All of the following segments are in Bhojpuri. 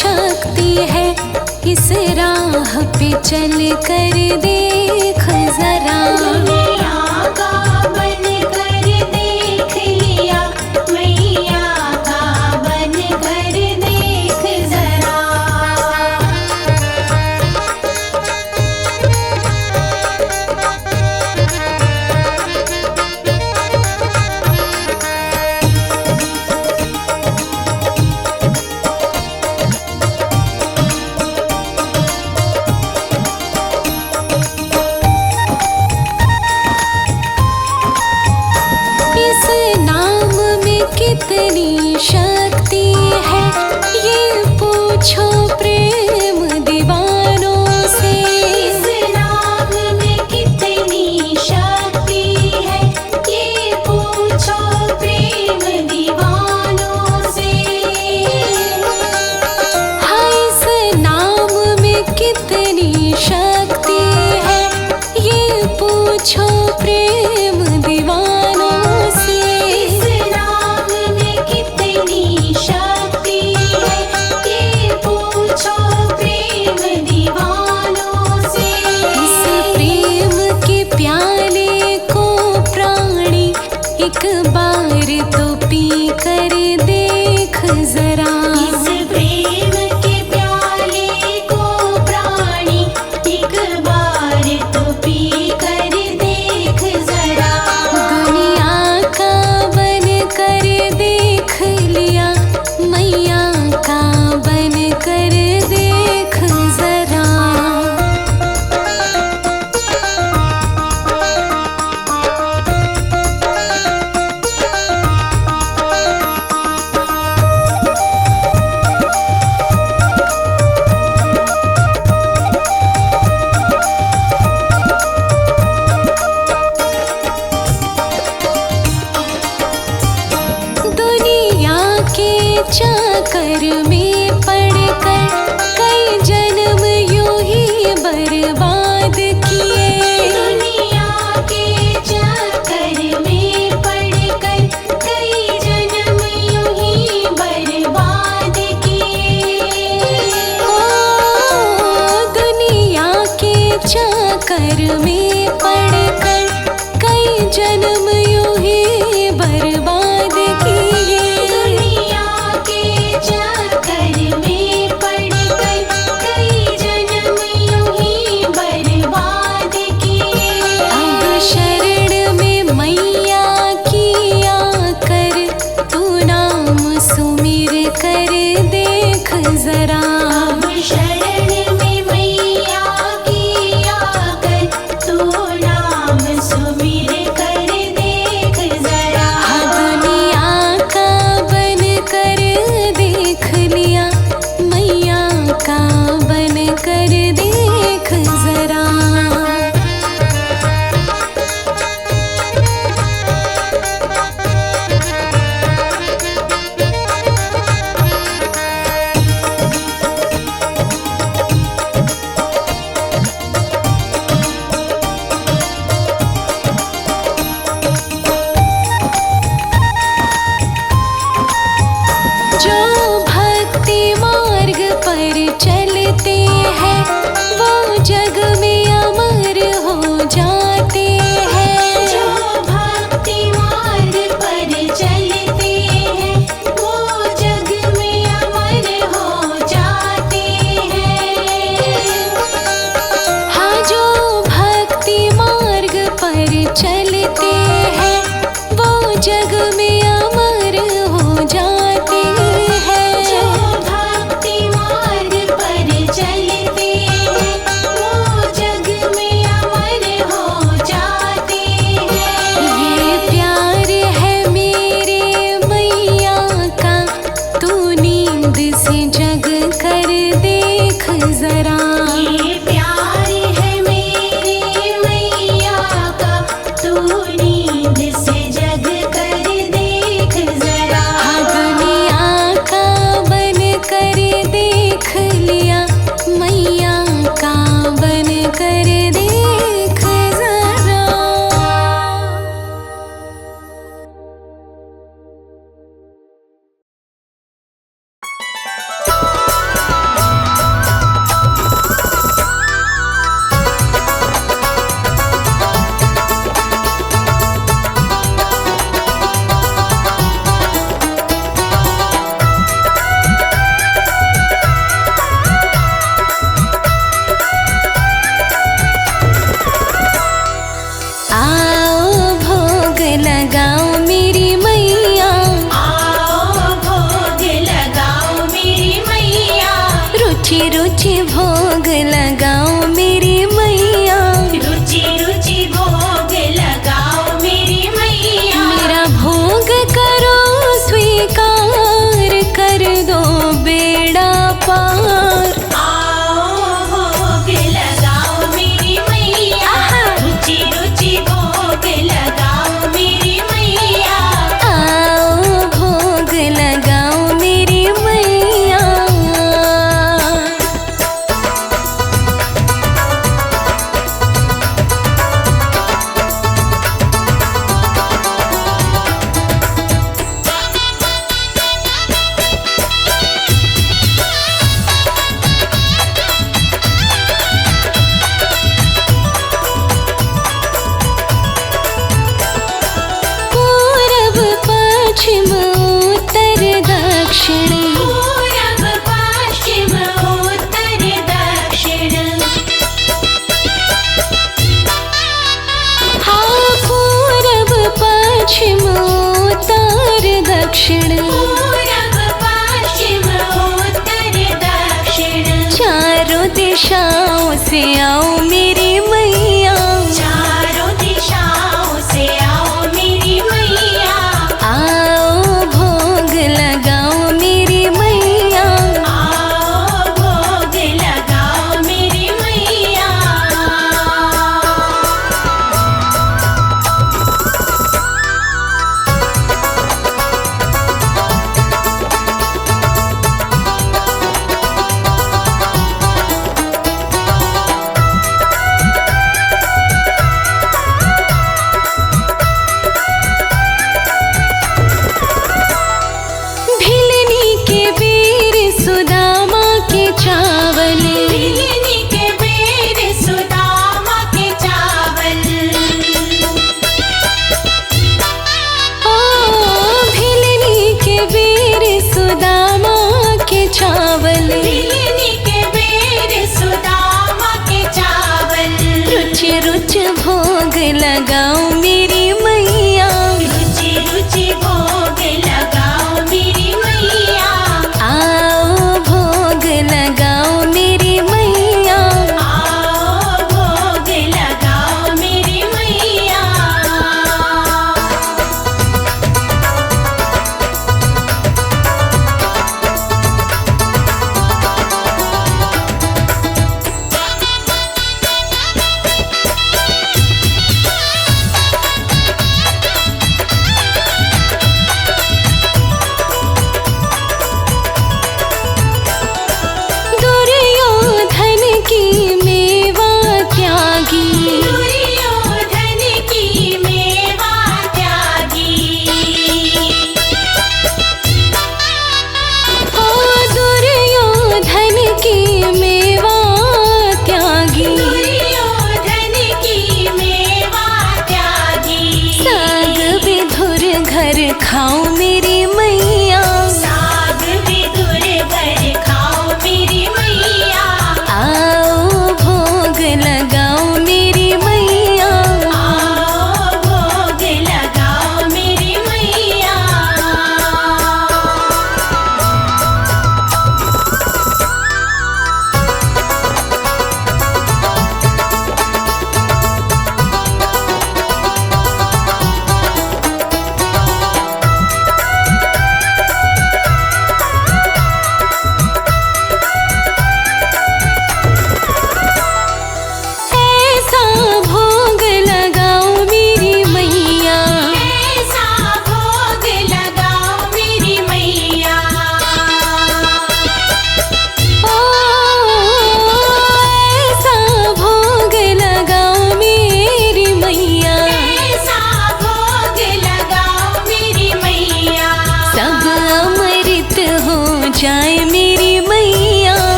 शक्ति है, इस राह पे चल कर देख जरा। दुनिया का बन कर देख लिया, मैया का बन कर देख जरा। इस नाम में कितनी शक्ति है, ये पूछो प्रेम दीवानों से। इस नाम में कितनी शक्ति है, ये पूछो प्रेम दीवानों से। हाँ, इस नाम में कितनी शक्ति है, ये पूछो प्रेम दीवानों से। इस नाम में कितनी शक्ति है, ये पूछो प्रेम दीवानों से। इस प्रेम के प्याले को प्राणी एक बार तो पी कर देख जरा। इस प्रेम के प्याले को प्राणी एक बार तो पी कर देख जरा। दुनिया का बन कर देख लिया, मैया का बन कर देख जरा। दुनिया के चक्कर में पड़कर कई जन्म यूं ही बर्बाद किए। दुनिया के चक्कर में पड़कर कई जन्म यूं ही बर्बाद किए। ओ, दुनिया के चक्कर में पड़कर कई जन्म यूं ही बर्बाद किए। दुनिया के चक्कर में पड़कर कई जन्म यूं ही बर्बाद किए। अब शरण में मैया की आकर तू नाम सुमिर कर देख जरा। अब शरण में मैया की आकर तू नाम सुमिर कर देख जरा। हाँ, दुनिया का बन कर देख लिया, मैया का बन कर देख जरा। जो भक्ति मार्ग पर चलते हैं, वो जग में अमर हो जाते हैं। जो भक्ति मार्ग पर चलते हैं, वो जग में अमर हो जाते हैं। हाँ, जो भक्ति मार्ग पर चलते हैं, वो जग में अमर हो जाते हैं। जो भक्ति मार्ग पर चलते हैं, वो जग में अमर हो जाते हैं। ये प्यार है मेरे मैया का, तू नींद से जग कर देख जरा। ये प्यार है मेरे मैया का, तू नींद से जग कर देख जरा। हाँ, दुनिया का बन कर देख लिया, मैया का बन कर देख जरा। रुचि भोग लगाओ मेरी मैया, रुचि रुचि भोग लगाओ मेरी मैया। मेरा भोग करो स्वीकार, कर दो बेड़ा पार। आओ भोग लगाओ मेरी मैया, रुचि रुचि भोग लगाओ मेरी मैया। आओ भोग लगाओ मेरी मैया। पूरब पश्चिम उत्तर दक्षिण, पूरब पश्चिम उत्तर दक्षिण। हाँ पूरब पश्चिम उत्तर दक्षिण, पूरब पश्चिम उत्तर दक्षिण। चारों दिशाओं से आओ मेरी मैया, चारों दिशाओं से आओ मेरी मैया। आओ भोग लगाओ मेरी मैया। आओ भोग लगाओ मेरी मैया। भिलनी के बेर सुदामा के चावल, भिलनी के बेर सुदामा के चावल। ओ भिलनी के बेर सुदामा के चावल, भिलनी के बेर सुदामा के चावल। रुचि रुचि भोग लगाओ मेरी मैया, रुचि रुचि भोग लगाओ मेरी मैया। आओ भोग लगाओ मेरी मैया। आओ भोग लगाओ मेरी मैया।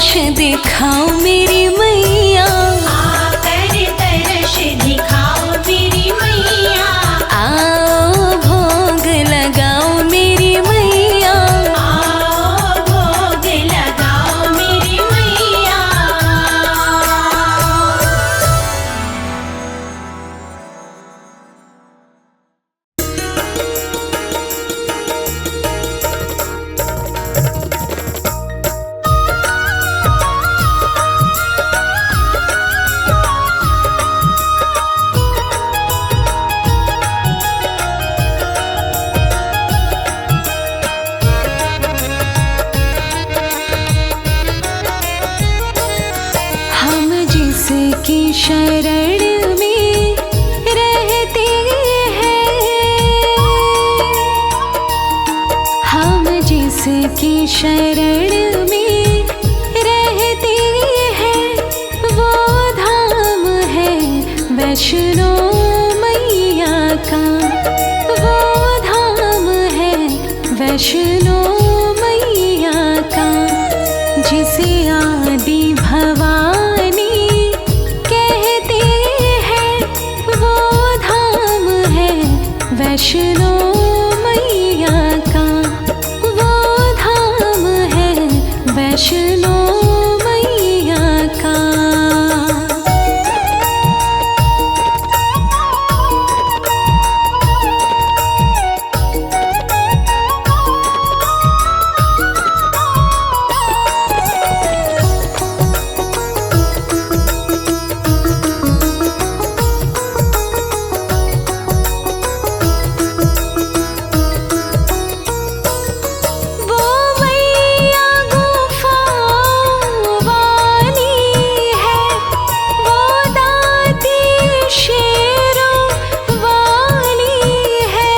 तरश दिखाओ मेरी मैया, आकर तरश दिखाओ मेरी मैया, आओ भोग लगाओ मेरी मैया। आओ भोग लगाओ मेरी मैया। हम जिसकी शरण में रहते हैं, हम जिसकी शरण में रहते हैं, वो धाम है वैष्णो मैया का, वो धाम है वैष्णो मैया का। जिसे आदि भवानी कहते हैं, वो धाम है वैष्णो मैया का, वो धाम है वैष्णो मैया का। वो मैया गुफा वाली है, वो दाती शेरों वाली है,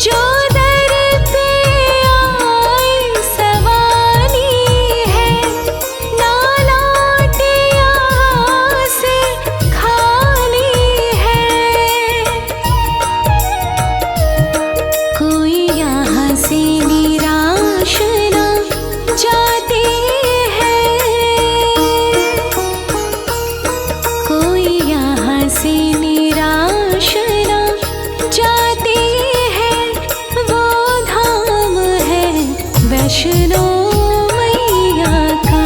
जो दर पे आई सवाली है, ना लौटे यहाँ से खाली है। कोई यहाँ से निराश ना जाते हैं, कोई यहाँ से निराश ना जाते हैं, वो धाम है वैष्णो मैया का।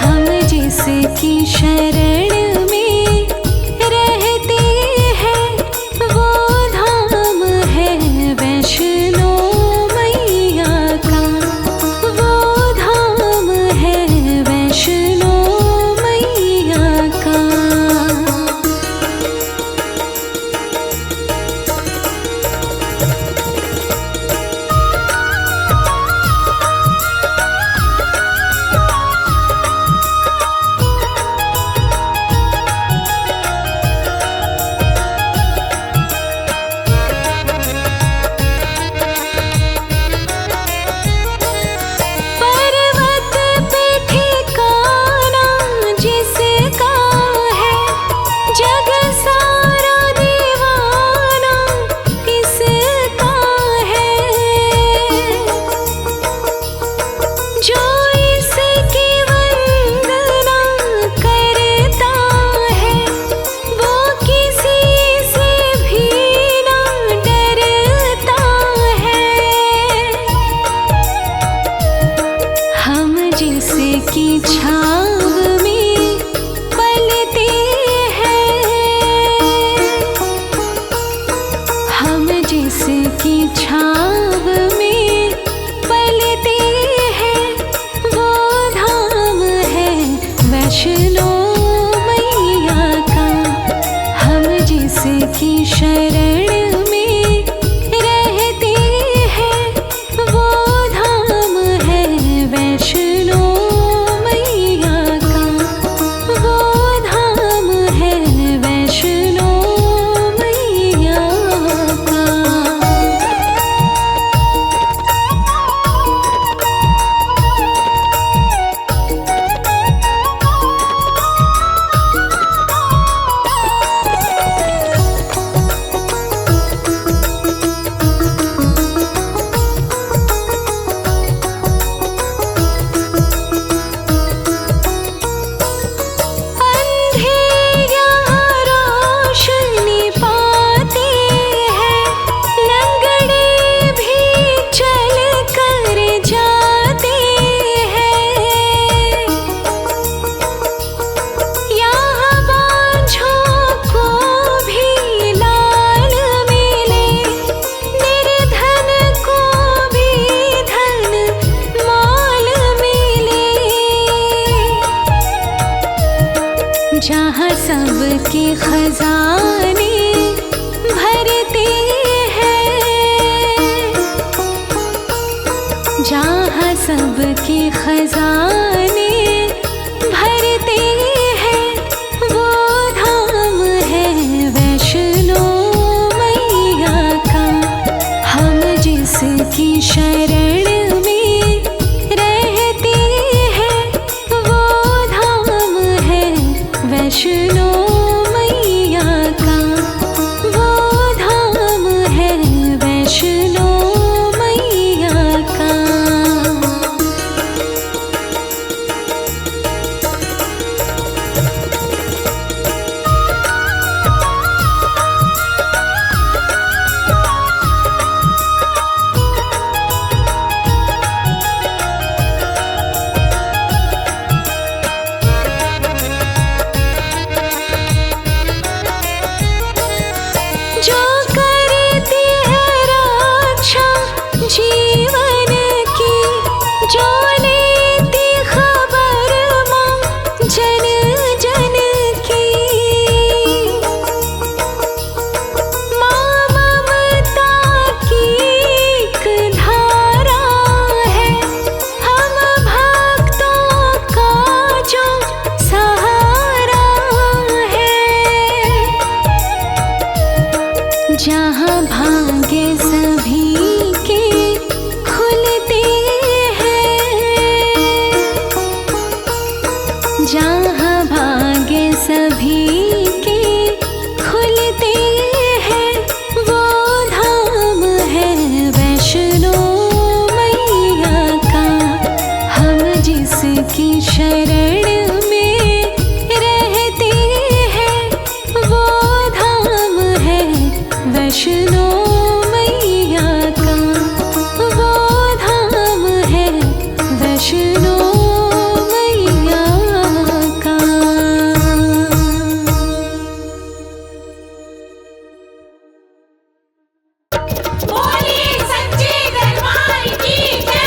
हम जिसकी शरण में रहते हैं, वो धाम है वैष्णो मैया का, वो धाम है वैष्णो मैया का। पर्वत पे ठिकाना जिसका है, जग सारा दीवाना किसका है। जो इसकी वंदना करता है, वो किसी से भी ना डरता है। हम जिसकी छाँव में पलते हैं, हम जिसकी छाँव में पलते हैं, वो धाम है वैष्णो मैया का। हम जिसकी शरण में रहते हैं, वो धाम है वैष्णो मैया के खजाने भरते हैं, जहाँ सबके खजाने भरते हैं, वो धाम है वैष्णो मैया का। हम जिसकी शरण में रहते हैं, वो धाम है वैष्णो मैया का, वो धाम है वैष्णो मैया का। जो करती है रक्षा जीवन की, जो लेती खबर माँ जन जन की, माँ ममता की एक धारा है, हम भक्तों का जो सहारा है। जहाँ भाग्य सभी के खुलते हैं, जहाँ भाग्य सभी के खुलते हैं, वो धाम है वैष्णो मैया का। हम जिसकी शरण में रहते हैं, वो धाम है वैष्णो मैया का, वो धाम है वैष्णो मैया का। बोलिए सच्चे दरबार की जय।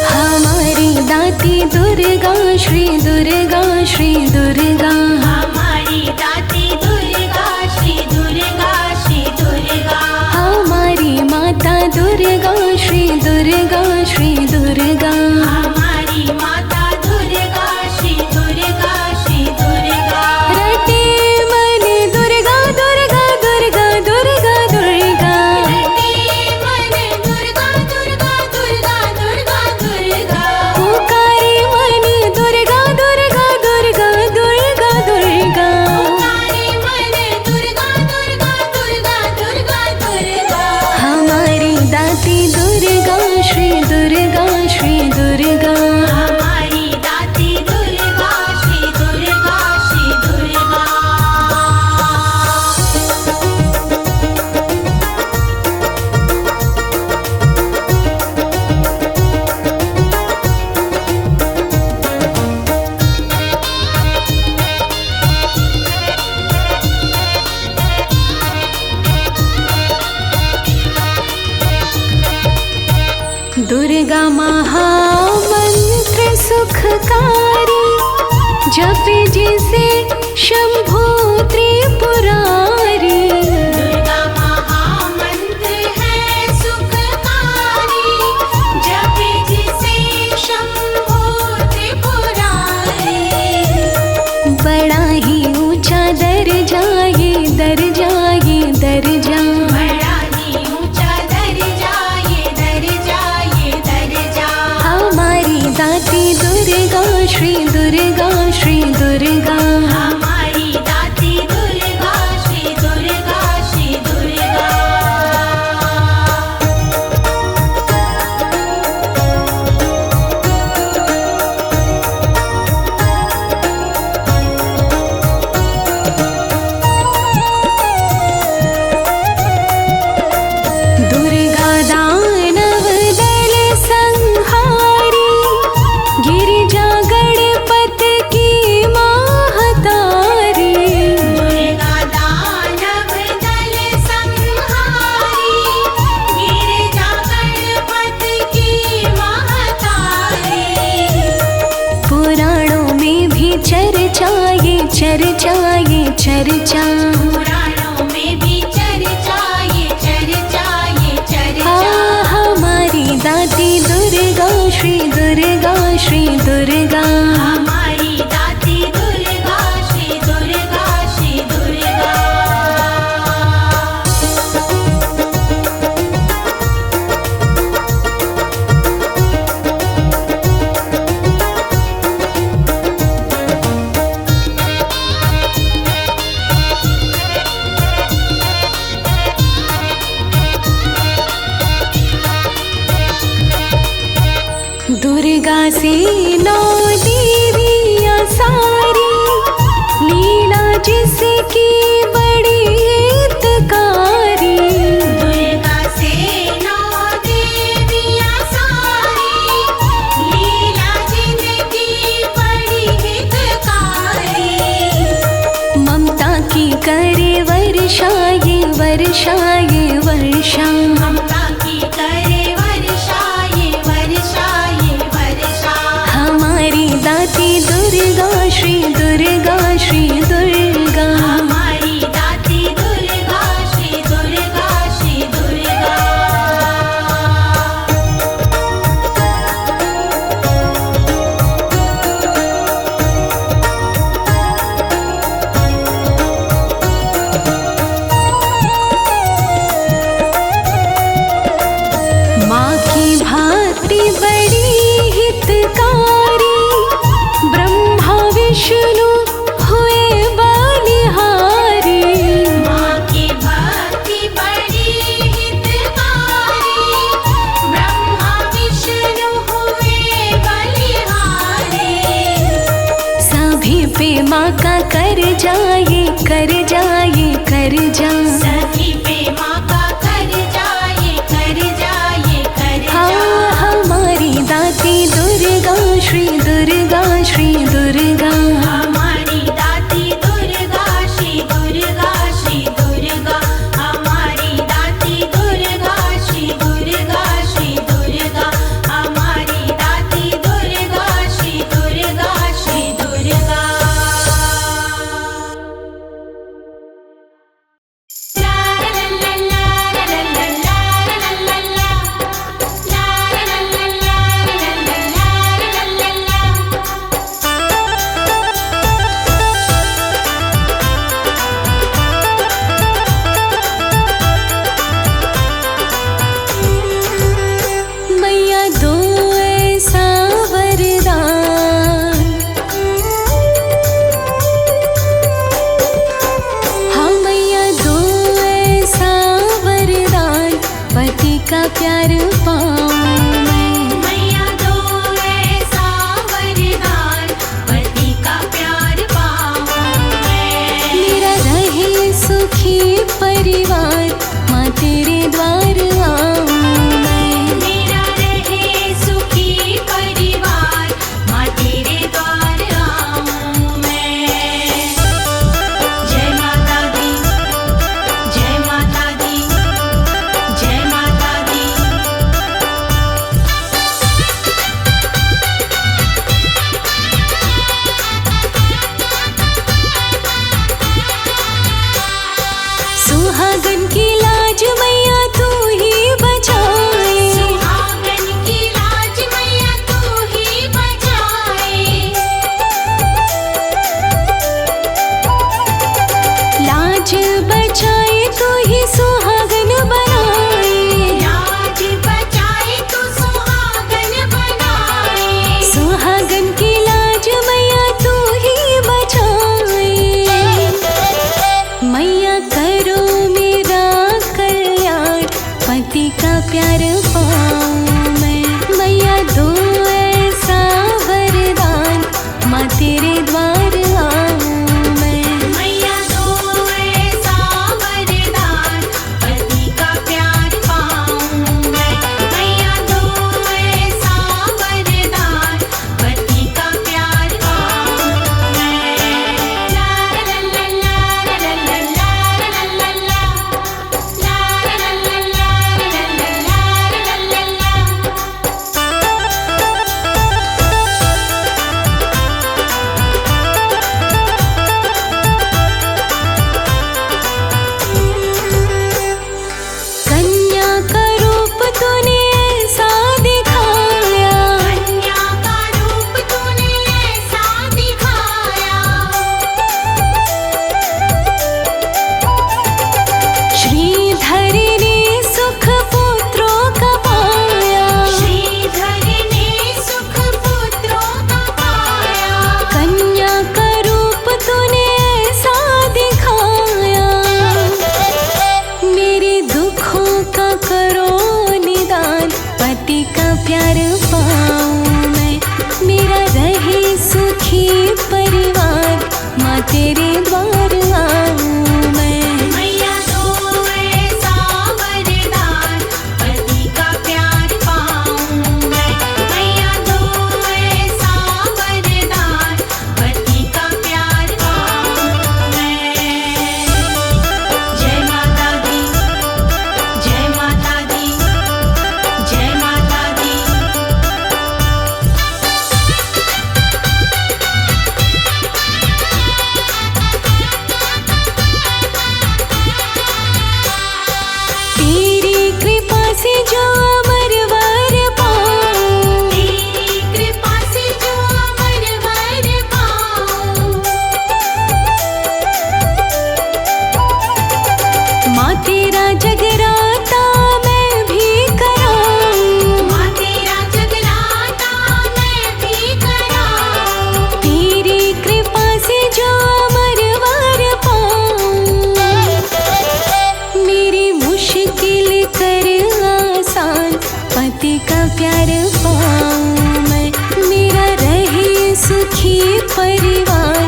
हमारी दाती दुर्गा श्री दुर्गा श्री दुर्गा, हमारी दाती दुर्गा श्री दुर्गा श्री दुर्गा, हमारी माता दुर्गा श्री दुर्गा श्री दुर्गा, हमारी माता दुर्गा श्री दुर्गा श्री दुर्गा। रटे मन दुर्गा दुर्गा दुर्गा दुर्गा दुर्गा, रटे मन दुर्गा दुर्गा दुर्गा दुर्गा दुर्गा, पुकारे मन दुर्गा दुर्गा दुर्गा दुर्गा दुर्गा। पुकारे मन दुर्गा दुर्गा दुर्गा दुर्गा दुर्गा। हमारी दाती दुर्गा श्री दुर्गा श्री दुर्गा, हमारी दाती दुर्गा श्री दुर्गा श्री दुर्गा। दुर्गा महामंत्र सुखकारी, जपे जिसे शंभु त्रिपुरारी। दुर्गा महामंत्र है सुखकारी, जपे जिसे शंभु त्रिपुरारी। बड़ा ही ऊंचा दर्जा ये दर्जा ये दर्जा, बड़ा ही ऊंचा दर्जा ये दर्जा ये दर्जा। हमारी दाती दुर्गा श्री दुर्गा श्री दुर्गा, हमारी दाती दुर्गा श्री दुर्गा श्री दुर्गा। दुर्गा दानव दल संहारी, गिरिजा गणपत की माता चर्चा। पुराणों में भी चर्चा ये चर्चा ये चर्चा। हमारी दाती दुर्गा श्री दुर्गा श्री दुर्गा। हमारी दाती दुर्गा श्री दुर्गा श्री दुर्गा। दुर्गा से 9 देवियाँ सारी, लीला जिसकी बड़ी हितकारी। दुर्गा से 9 देवियाँ सारी, लीला जिनकी बड़ी हितकारी। ममता की करे वर्षा ये वर्षा ये वर्षा। ममता की करे वर्षा ये वर्षा ये वर्षा। हमारी दाती दुर्गा श्री दुर्गा श्री दुर्गा। हमारी दाती दुर्गा श्री दुर्गा श्री दुर्गा। माँ की भांति बड़ी हितकारी, ब्रह्मा विष्णु हुए बलिहारी। माँ की भक्ति बड़ी हितकारी, ब्रह्मा विष्णु हुए बलिहारी। सभी पे माँ का कर जाए कर जाए कर जा। सभी पे माँ का कर जाए कर जाए कर जा। हमारी दाती दुर्गा श्री दुर्गा श्री दुर्गा। हमारी दाती दुर्गा श्री दुर्गा श्री दुर्गा। हमारी दाती दुर्गा श्री दुर्गा श्री दुर्गा। हमारी दाती दुर्गा श्री दुर्गा श्री दुर्गा। का प्यार पाऊं मैं, मेरा रहे सुखी परिवार, माँ तेरे द्वार आऊं मैं। मैया दो ऐसा वरदान, पति का प्यार पाऊं मैं। मैया दो ऐसा वरदान, पति का प्यार पाऊं मैं। जय माता दी, जय माता दी, जय माता दी। तेरी कृपा से जो अमर वर पाऊं, तेरी कृपा से जो अमर वर पाऊं। माँ तेरा जगराता मैं भी कराऊं, माँ तेरा जगराता मैं भी कराऊं। तेरी कृपा से जो अमर वर पाऊं, मेरी मुश्किल कर आसान, पति का प्यार पाऊं मैं, मेरा रहे सुखी परिवार,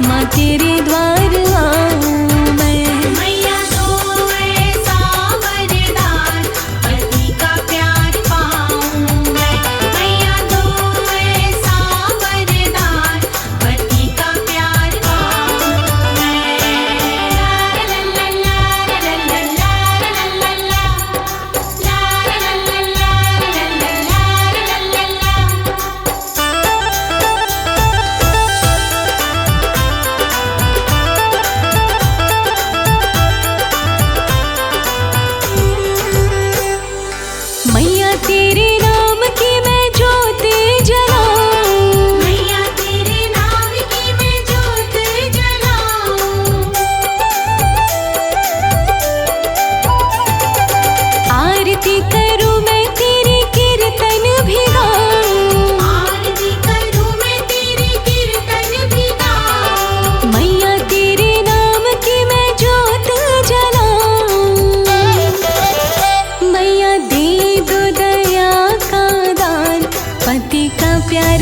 माँ तेरे द्वार आऊं मैं। मैया दो ऐसा वरदान, पति का प्यार पाऊं मैं। मैया दो ऐसा वरदान, पति का प्यार पाऊं मैं। ला ला ला ला ला ला ला ला ला ला ला ला। मैया तेरे नाम की मैं ज्योत जलाऊं, मैया तेरे नाम की मैं ज्योत जलाऊं। आरती करूं मैं तेरी कीर्तन भी गाऊं, आरती करूं मैं तेरी कीर्तन भी गाऊं। मैया तेरे नाम की मैं ज्योत जलाऊं, मैया दे दो दया का दान, पति का प्यार